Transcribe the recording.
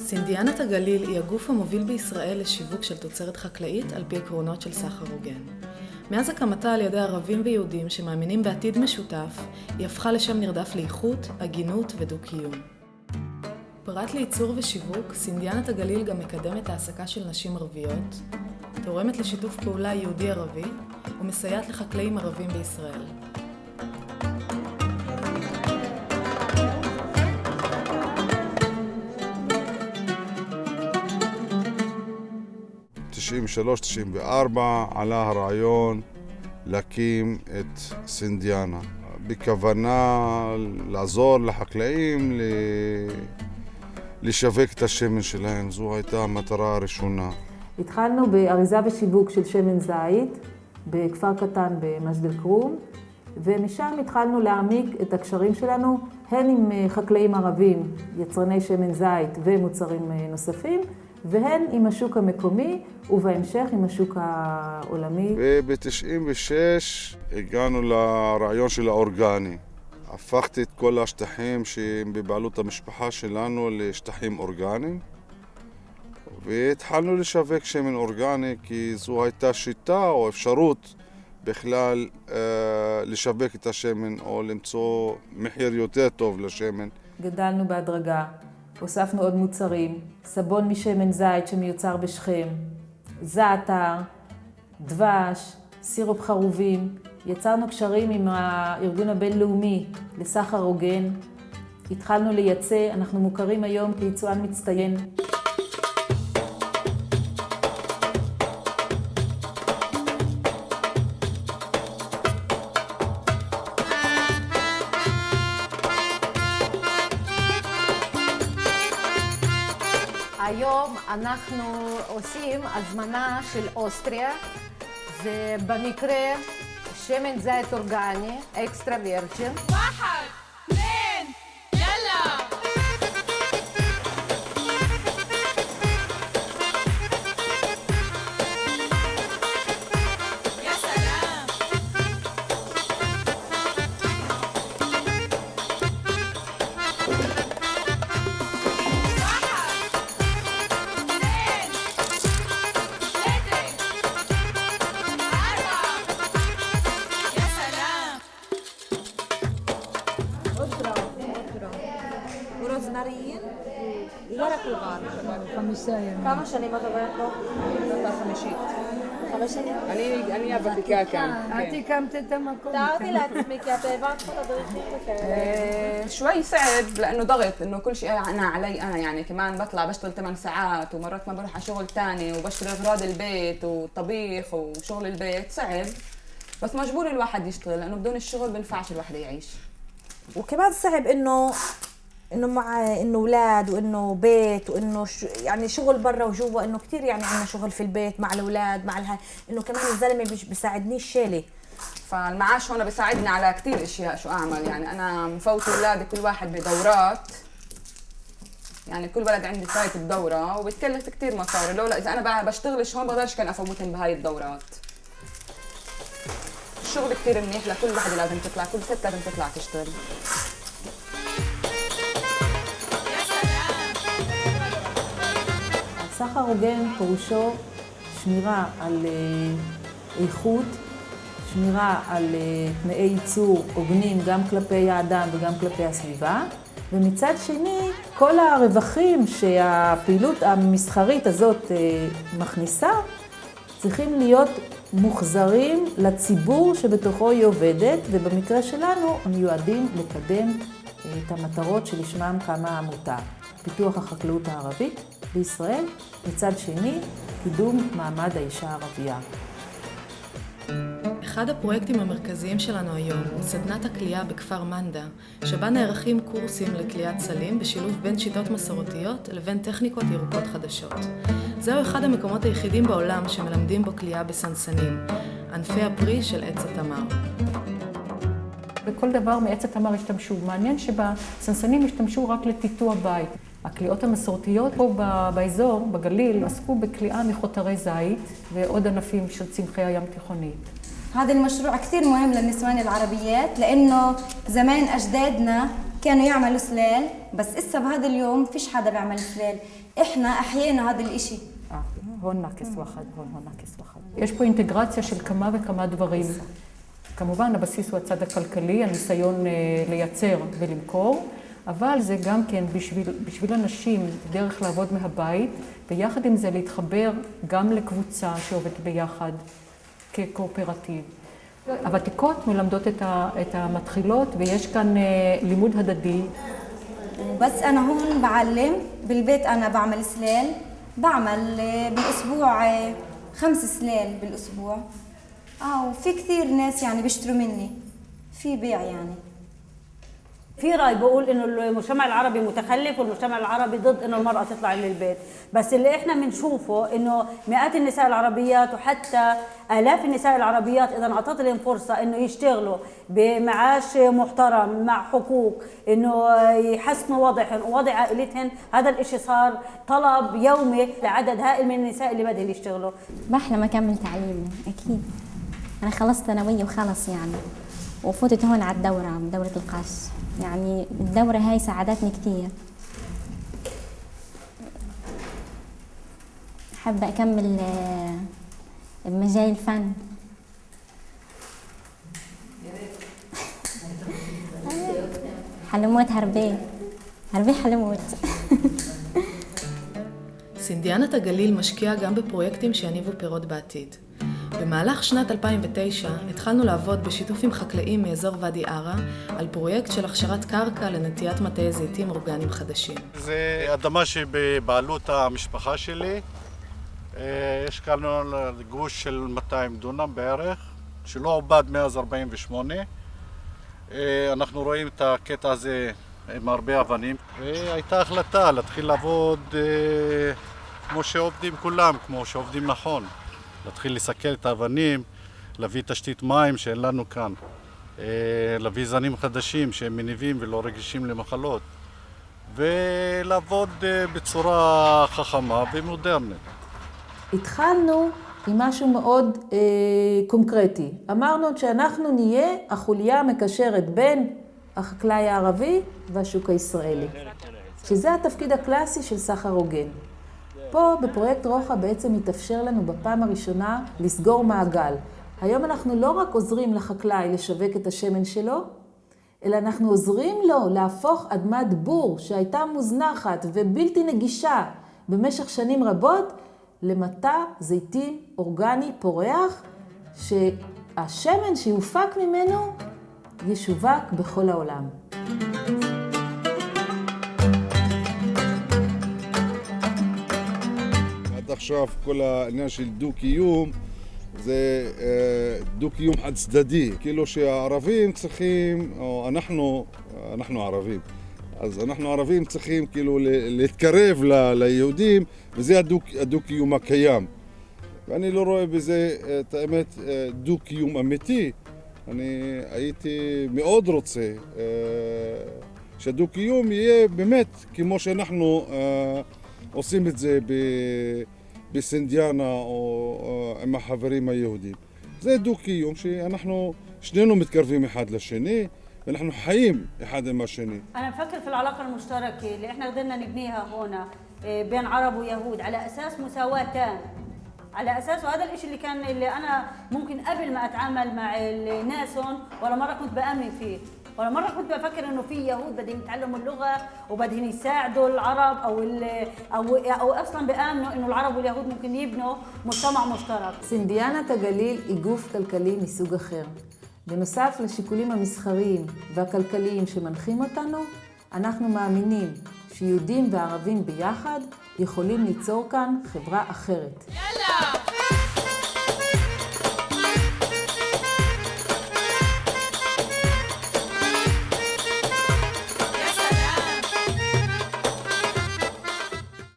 סינדיאנת הגליל היא הגוף המוביל בישראל לשיווק של תוצרת חקלאית על פי עקרונות של סחר הוגן. מאז הקמתה על ידי ערבים ויהודים שמאמינים בעתיד משותף, היא הפכה לשם נרדף לאיכות, הגינות ודו-קיום. פרט לייצור ושיווק, סינדיאנת הגליל גם מקדמת העסקה של נשים ערביות, תורמת לשיתוף פעולה יהודי-ערבי ומסייעת לחקלאים ערבים בישראל. 93-94 עלה הרעיון להקים את סינדיאנה, בכוונה לעזור לחקלאים לשווק את השמן שלהם. זו הייתה המטרה הראשונה. התחלנו באריזה ושיווק של שמן זית בכפר קטן במג'ד אל-כרום, ומשם התחלנו להעמיק את הקשרים שלנו הן עם חקלאים ערבים, יצרני שמן זית ומוצרים נוספים, והן עם השוק המקומי, ובהמשך עם השוק העולמי. וב-96 הגענו לרעיון של האורגני. הפכתי את כל השטחים שהם בבעלות המשפחה שלנו לשטחים אורגניים, והתחלנו לשווק שמן אורגני, כי זו הייתה שיטה או אפשרות בכלל לשווק את השמן או למצוא מחיר יותר טוב לשמן. גדלנו בהדרגה. הוספנו עוד מוצרים, סבון משמן זית שמיוצר בשכם, זעתר, דבש, סירופ חרובים. יצרנו קשרים עם הארגון הבינלאומי לסחר הוגן. התחלנו לייצא, אנחנו מוכרים היום כיצואן מצטיין. היום אנחנו עושים הזמנה של אוסטריה, זה במקרה שמן זית אורגני, אקסטרה וירג'ין. 1, 2, יאללה! יא סלאם! ورزمارين وورق الغار. 5 أيام. כמה שנים את עובדת פה? 5 שנים? אני הוותיקה כאן. את הקמת את המקום. תארתי לעצמי כי את העברת פה תדריכים וכאלה. شوي صعب لأنه ضغط إنه كل شيء أنا علي أنا، يعني كمان بطلع بشتغل 8 ساعات ومرات ما بروح على شغل تاني وبشتري أغراض البيت وطبيخ وشغل البيت صعب، بس مجبور الواحد يشتغل لأنه بدون الشغل بنفعش الواحد يعيش. وكمان صعب انه مع انه اولاد وانه بيت وانه يعني شغل برا وجوا، انه كثير يعني عندنا شغل في البيت مع الاولاد مع انه كمان الزلمه بيساعدنيش شيلي. فالمعاش هون بيساعدني على كثير اشياء. شو اعمل يعني انا مفوت اولادي كل واحد بدورات، يعني كل ولد عندي فايت بدوره وبتكلف كثير مصاري، لولا اذا انا بشتغلش هون بقدرش كان افوتهم بهاي الدورات. الشغل كثير منيح لكل وحده، لازم تطلع كل ست لازم تطلع تشتغل. סחר הוגן פירושו שמירה על איכות, שמירה על תנאי ייצור הוגנים גם כלפי האדם וגם כלפי הסביבה, ומצד שני כל הרווחים שהפעילות המסחרית הזאת מכניסה צריכים להיות מוחזרים לציבור שבתוכו היא עובדת, ובמקרה שלנו מיועדים לקדם את המטרות שלשמם קמה העמותה. פיתוח החקלאות הערבית בישראל, מצד שני, קידום מעמד האישה הערבייה. אחד הפרויקטים המרכזיים שלנו היום הוא סדנת הקליעה בכפר מנדה, שבה נערכים קורסים לקליעת סלים בשילוב בין שיטות מסורתיות לבין טכניקות ירוקות חדשות. זהו אחד המקומות היחידים בעולם שמלמדים בו קליעה בסנסנים, ענפי הפרי של עץ התמר. בכל דבר מעץ התמר השתמשו. מעניין שבסנסנים השתמשו רק לטיטוע בית. הקליעות המסורתיות פה באזור, בגליל, עסקו בקליעה מחותרי זית ועוד ענפים של צמחי הים תיכוני. هذا المشروع كثير مهم للنسوان العربيات لأنه زمان أجدادنا كانوا يعملوا سلال، بس إسا بهذا اليوم فيش حدا بيعمل سلال. إحنا أحيينا هذا الإشي. הון נקס ואחד, הון נקס ואחד. יש פה אינטגרציה של כמה וכמה דברים. כמובן, הבסיס הוא הצד הכלכלי, הניסיון לייצר ולמכור, אבל זה גם כן בשביל אנשים דרך לעבוד מהבית, ויחד עם זה להתחבר גם לקבוצה שעובדת ביחד כקואופרטיב. הוותיקות מלמדות את המתחילות, ויש כאן לימוד הדדי. بس أنا هون بعلم بالبيت، أنا بعمل سلال، بعمل بالأسبوع 5 سلال بالأسبوع. وفي كثير ناس يعني بيشتروا مني، في بيع يعني. في رأي بقول إنه المجتمع العربي متخلف والمجتمع العربي ضد إنه المرأة تطلع للبيت، بس اللي إحنا بنشوفه إنه مئات النساء العربيات وحتى آلاف النساء العربيات إذا أعطت لهم فرصة إنه يشتغلوا بمعاش محترم مع حقوق، إنه يحسنوا وضعهم ووضع عائلتهم، هذا الإشي صار طلب يومي لعدد هائل من النساء اللي بدهم يشتغلوا. بحلم أكمل تعليمي أكيد. أنا خلصت ثانوية وخلص يعني، وفوتت هون على دورة القش. يعني الدورة هاي ساعدتني كتير. حابة أكمل بمجال الفن. حلموت هربي حلموت. סינדיאנת הגליל משקיעה גם בפרויקטים שיניבו פירות בעתיד. במהלך שנת 2009 התחלנו לעבוד בשיתוף עם חקלאים מאזור ואדי ערה על פרויקט של הכשרת קרקע לנטיית מטעי זיתים אורגניים חדשים. זה אדמה שבבעלות המשפחה שלי. יש כאן גוש של 200 דונם בערך, שלא עובד מאז 48. אנחנו רואים את הקטע הזה עם הרבה אבנים. והייתה החלטה להתחיל לעבוד כמו שעובדים כולם, כמו שעובדים נכון. להתחיל לסכל את האבנים, להביא תשתית מים שאין לנו כאן, להביא זנים חדשים שהם מניבים ולא רגישים למחלות, ולעבוד בצורה חכמה ומודרנית. התחלנו עם משהו מאוד קונקרטי. אמרנו שאנחנו נהיה החוליה המקשרת בין החקלאי הערבי והשוק הישראלי, שזה התפקיד הקלאסי של סחר הוגן. פה בפרויקט רוחה בעצם מתאפשר לנו בפעם הראשונה לסגור מעגל. היום אנחנו לא רק עוזרים לחקלאי לשווק את השמן שלו, אלא אנחנו עוזרים לו להפוך אדמת בור שהייתה מוזנחת ובלתי נגישה במשך שנים רבות למטע זיתים אורגני פורח, שהשמן שיופק ממנו ישווק בכל העולם. עכשיו כל העניין של דו-קיום זה דו-קיום חד צדדי, כאילו שהערבים צריכים, או אנחנו ערבים, אז אנחנו ערבים צריכים כאילו להתקרב ליהודים, וזה הדו-קיום הקיים. ואני לא רואה בזה את האמת דו-קיום אמיתי. אני הייתי מאוד רוצה שהדו-קיום יהיה באמת כמו שאנחנו עושים את זה בסינדיאנה או עם החברים היהודים. זה דו-קיום שאנחנו שנינו מתקרבים אחד לשני ואנחנו חיים אחד עם השני. أنا بفكر في العلاقة المشتركة اللي إحنا قدرنا نبنيها هنا بين عرب ويهود على أساس مساواة تام. على أساس وهذا الإشي اللي أنا ممكن قبل ما أتعامل مع الناس هون ولا مرة كنت بأمن فيه. ولا مرة كنت بفكر إنه في يهود بدهم يتعلموا اللغة وبدهم يساعدوا العرب أو أصلاً بآمنوا إنه العرب واليهود ممكن يبنوا مجتمع مشترك. סינדיאנת הגליל היא גוף כלכלי מסוג אחר. בנוסף לשיקולים המסחריים והכלכליים שמנחים אותנו, אנחנו מאמינים שיהודים וערבים ביחד יכולים ליצור כאן חברה אחרת. יאללה!